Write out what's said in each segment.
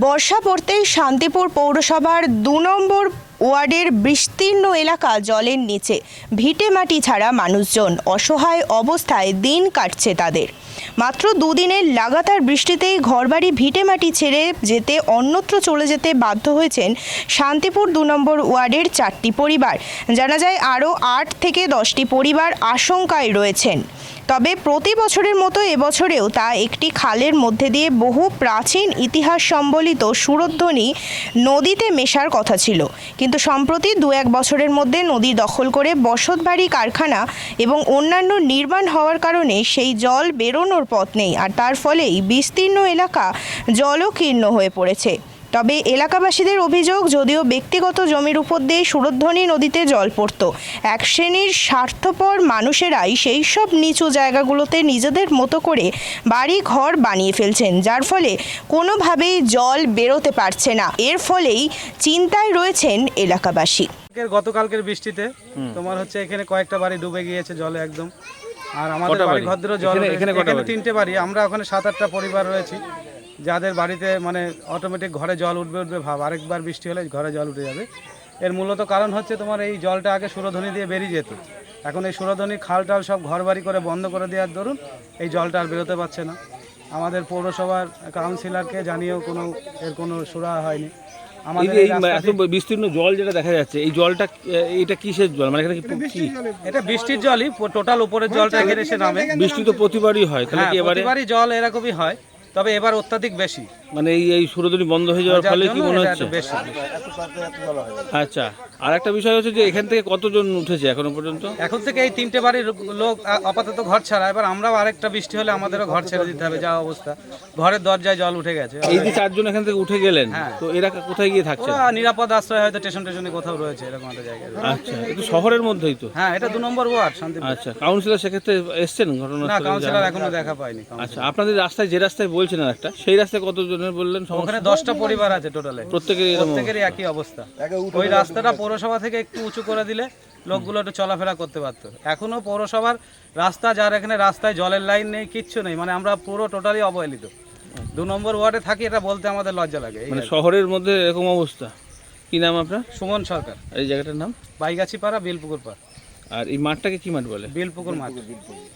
বর্ষা পড়তেই শান্তিপুর পৌরসভার ২ নম্বর ওয়ার্ডের বিস্তীর্ণ এলাকা জলের নিচে, ভিটে মাটি ছাড়া মানুষজন অসহায় অবস্থায় দিন কাটছে তাদের। মাত্র দুদিনের লাগাতার বৃষ্টিতেই ঘরবাড়ি ভিটে মাটি ছেড়ে যেতে অন্যত্র চলে যেতে বাধ্য হয়েছেন শান্তিপুর ২ নম্বর ওয়ার্ডের ৪টি পরিবার। জানা যায় আরও ৮ থেকে ১০টি পরিবার আশঙ্কায় রয়েছেন। তবে প্রতি বছরের মতো এবছরেও তা একটি খালের মধ্যে দিয়ে বহু প্রাচীন ইতিহাস সম্বলিত সুরধ্বনি নদীতে মেশার কথা ছিল, কিন্তু সম্প্রতি ২-১ বছরের মধ্যে নদী দখল করে বসতবাড়ি, কারখানা এবং অন্যান্য নির্মাণ হওয়ার কারণে সেই জল বেরোনোর পথ নেই, আর তার ফলেই বিস্তীর্ণ এলাকা জলকীর্ণ হয়ে পড়েছে। তবে এলাকাবাসীদের অভিযোগ, যদিও ব্যক্তিগত জমির উপর দিয়ে সুরধ্বনি নদীতে জল পড়ত, এক শ্রেণীর স্বার্থপর মানুষেরাই সেই সব নিচু জায়গাগুলোতে নিজেদের মতো করে বাড়ি ঘর বানিয়ে ফেলছেন, যার ফলে কোনোভাবেই জল বেরোতে পারছে না। এর ফলেই চিন্তায় রয়েছেন এলাকাবাসী। গতকালকের বৃষ্টিতে তোমার হচ্ছে এখানে কয়েকটা বাড়ি ডুবে গিয়েছে জলে একদম। আর আমাদের বাড়ি ঘরদেরও জল, এখানে 3টে বাড়ি। আমরা ওখানে 7-8টা পরিবার রয়েছি, যাদের বাড়িতে মানে অটোমেটিক ঘরে জল উঠবে ভাব, আরেকবার বৃষ্টি হলে ঘরে জল উঠে যাবে। এর মূলত কারণ হচ্ছে তোমার এই জলটা আগে সুরধ্বনি দিয়ে বেরিয়ে যেত, এখন এই সুরধ্বনি খাল টাল সব ঘর বাড়ি করে বন্ধ করে দেওয়ার দরুন এই জলটা আর বেরোতে পারছে না। আমাদের পৌরসভার কাউন্সিলরকে জানিয়েও কোনো সুরা হয়নি। আমাদের এই এত বিস্তীর্ণ জল যেটা দেখা যাচ্ছে, এই জলটা এটা কিসের জল? মানে এটা বৃষ্টির জলই, টোটাল উপরের জলটা এখানে এসে নামে। বৃষ্টি তো প্রতিবারই হয়, তাহলে কি এবারে প্রতিবারই জল এরকমই হয়, তবে এবার অত্যাধিক বেশি। মানে এই সুরধ্বনি বন্ধ হয়ে যাওয়ার ফলে কি মনে হচ্ছে? আচ্ছা, আর একটা বিষয় হচ্ছে যে এখান থেকে কতজন উঠেছে এখনো পর্যন্ত? এখন থেকে এই 3টে বাড়ির লোক আপাতত ঘর ছাড়া। এবার আমরাও আরেকটা বৃষ্টি হলে আমাদেরও ঘর ছেড়ে দিতে হবে, যা অবস্থা। ঘরের দরজায় জল উঠে গেছে। এই যে 4জন এখান থেকে উঠে গেলেন, তো এরা কোথায় গিয়ে থাকছে? নিরাপদ আশ্রয় হয়তো স্টেশনে কোথাও রয়েছে, এরকম একটা জায়গায়। আচ্ছা, একটু শহরের মধ্যেই তো? হ্যাঁ, এটা 2 নম্বর ওয়ার্ড শান্তিপুর। আচ্ছা, কাউন্সিলর সেক্ষেত্রে এসছেন ঘটনা? না, কাউন্সিলর এখনো দেখা পাইনি। আচ্ছা, আপনাদের রাস্তায় যে রাস্তায় বলছেন একটা, সেই রাস্তায় কতজনের বললেন? ওখানে 10টা পরিবার আছে টোটালে, প্রত্যেকেরই একই অবস্থা। ওই রাস্তাটা পৌরসভা থেকে একটু উঁচু করে দিলে লোকগুলো একটু চলাফেরা করতে পারতো। এখনো পৌরসভার রাস্তা, যার এখানে রাস্তায় জলের লাইন নেই, কিচ্ছু নেই, মানে আমরা পুরো টোটালি অবহেলিত। 2 নম্বর ওয়ার্ডে থাকি, এটা বলতে আমাদের লজ্জা লাগে। মানে শহরের মধ্যে এরকম অবস্থা। কি নাম আপনার? সুমন সরকার। এই জায়গাটার নাম? বাইগাছি পাড়া, বিলপুকুর পাড়। আর এই মাঠটাকে কি মাঠ বলে? বিলপুকুর মাঠ।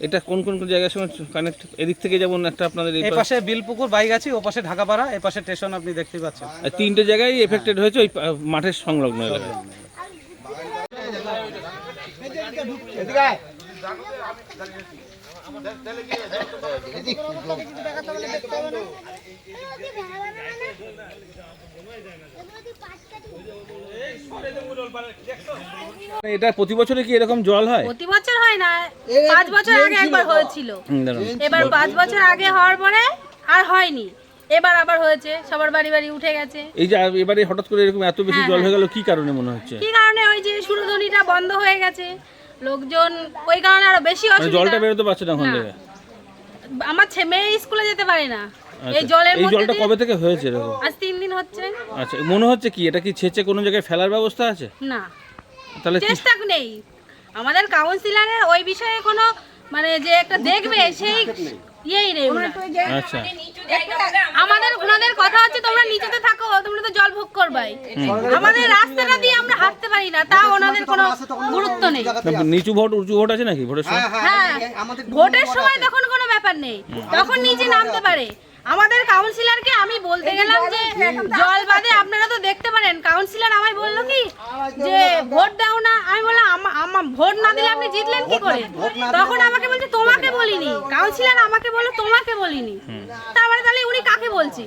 এটা কোন কোন জায়গার সঙ্গে কানেক্ট? এদিক থেকে যেমন একটা আপনাদের এই পাশে বিলপুকুর, বাইগাছি, ও পাশে ঢাকাপাড়া, এই পাশে স্টেশন আপনি দেখতে পাচ্ছেন। 3টে জায়গায় এফেক্টেড হয়েছে ওই মাঠের সংলগ্ন এলাকায়। এটা প্রতি বছরে কি এরকম জল হয়? প্রতি বছর হয় না, 5 বছর আগে একবার হয়েছিল। এবার 5 বছর আগে হওয়ার পরে আর হয়নি, এবার আবার হয়েছে, সবার বাড়ি বাড়ি উঠে গেছে। এই যে এবারে হঠাৎ করে এরকম এত বেশি জল হয়ে গেল, কি কারণে মনে হচ্ছে? কি কারণে? ওই যে সুরধ্বনিটা বন্ধ হয়ে গেছে, লোকজন ওই কারণে আরো বেশি অসুবিধা। জলটা বেরোতে পারছে না ওখান থেকে? আমার মেয়ে স্কুলে যেতে পারে না এই জলের মধ্যে। এই জলটা কবে থেকে হয়েছে এরকম? আজ 3 দিন হচ্ছে। আচ্ছা, মনে হচ্ছে কি এটা কি ছেঁচে কোনো জায়গায় ফেলার ব্যবস্থা আছে? না, তাহলে চেষ্টা নেই আমাদের কাউন্সিলরের ওই বিষয়ে কোনো, মানে যে একটা দেখবে সেই ইয়েই নেই। আচ্ছা, আমাদের ওনাদের কথা হচ্ছে তোমরা নিচেতে থাকো, তোমরা তো জল ভোগ করবাই। আমাদের রাস্তাটা দিয়ে আমরা হাঁটতে পারি না, তা ওনাদের কোনো গুরুত্ব নেই। নিচু ভোট উঁচু ভোট আছে নাকি ভোটের সময়? হ্যাঁ, ভোটের সময় তখন কোনো ব্যাপার নেই, তখন নিচে নামতে পারে। আমাদের কাউন্সিলরকে আমি বলতে গেলাম যে জল বাদে আপনারা তো দেখতে পারেন, কাউন্সিলর আমায় বললো কি যে ভোট দাও না। আমি বললাম আমার ভোট না দিলে আপনি জিতলেন কি করে? তখন আমাকে বলছে তোমাকে বলিনি, কাউন্সিলর আমাকে বললো তোমাকে বলিনি। তারপরে তাহলে উনি কাকে বলছে?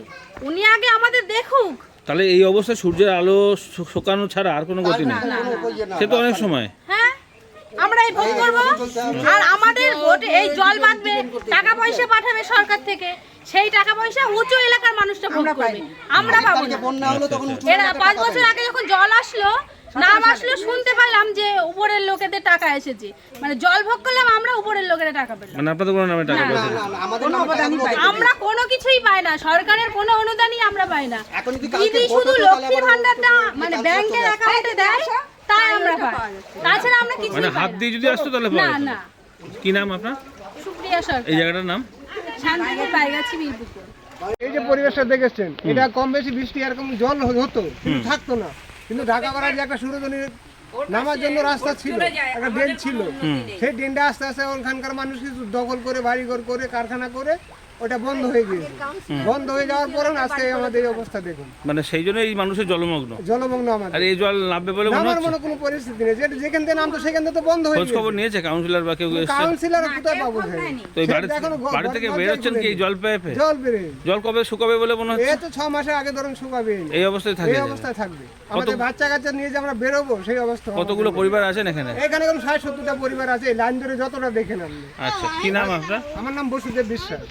উনি আগে আমাদের দেখুক। তাহলে এই অবস্থায় সূর্যের আলো শোকানো ছাড়া আর কোনো গতি নেই, সে তো অনেক সময়। হ্যাঁ, আমরা এই ভোট করবো, আর আমাদের ভোট এই জল বাঁধবে, টাকা পয়সা পাঠাবে সরকার থেকে, সেই টাকা পয়সা উঁচু এলাকার মানুষটা ভোগ করবে, আমরা পাবো না। এরা 5 বছর আগে যখন জল আসলো, নাম আসলো, শুনতে পারলাম যে উপরের লোকেদের টাকা এসেছে, মানে জল ভোগ করলাম আমরা, উপরের লোকেরা টাকা পেলাম। মানে আপনাদের কোনো নামে টাকা পয়সা? আমরা কোনো কিছুই পাই না, সরকারের কোনো অনুদানই আমরা পাই না। দিদি শুধু লক্ষ্মী ভান্ডারটা মানে ব্যাংকের অ্যাকাউন্টে দেয়, তাই আমরা পাই, তাছাড়া আমরা কিছু মানে হাত দিয়ে যদি আসতো তাহলে না। না, কি নাম আপনার? সুপ্রিয়া সরকার। এই জায়গাটার নাম? শান্তিপুর, বাইগাছি, বিলপুকুর। এই যে পরিবেশটা দেখেছেন, এটা কম বেশি বৃষ্টি এরকম জল হতো কিন্তু থাকতো না, কিন্তু ঢাকা করার যে একটা সুরজনীর নামার জন্য রাস্তা ছিল, একটা ড্রেন ছিল, সেই ড্রেনটা আস্তে আস্তে ওখানকার মানুষ কিছু দখল করে বাড়িঘর করে কারখানা করে ওটা বন্ধ হয়ে গিয়েছে। বন্ধ হয়ে যাওয়ার পরে আজকে আমাদের এই অবস্থা দেখুন, মানে সেই জন্য এই মানুষের জলমগ্ন। আমাদের আর এই জল নামবে বলে মনে নামার হচ্ছে? মনে কোনো পরিস্থিতি নেই, যেখান থেকে নামতো সেখান থেকে তো বন্ধ হয়ে খোঁজ খবর নিয়েছে কাউন্সিলর বা কেউ এসেছে? কাউন্সিলর কোথায় পাবো? তো এই বাড়ি থেকে বেরোচ্ছেন কি এই জল পেয়ে পেয়ে? জল বেড়ে জল কবে শুকাবে বলে মনে হচ্ছে? এই তো 6 মাসের আগে ধরুন শুকাবে, এই অবস্থায় থাকে এই অবস্থায় থাকবে। আমাদের বাচ্চা কাচ্চা নিয়ে যে আমরা বেরোবো সেই অবস্থা হবে। কতগুলো পরিবার আছেন এখানে? এখানে কোন 60-70টা পরিবার আছে, এই লাইন ধরে যতটা দেখেন আপনি। আচ্ছা, কি নাম আপনার? আমার নাম বসুদেব বিশ্বাস।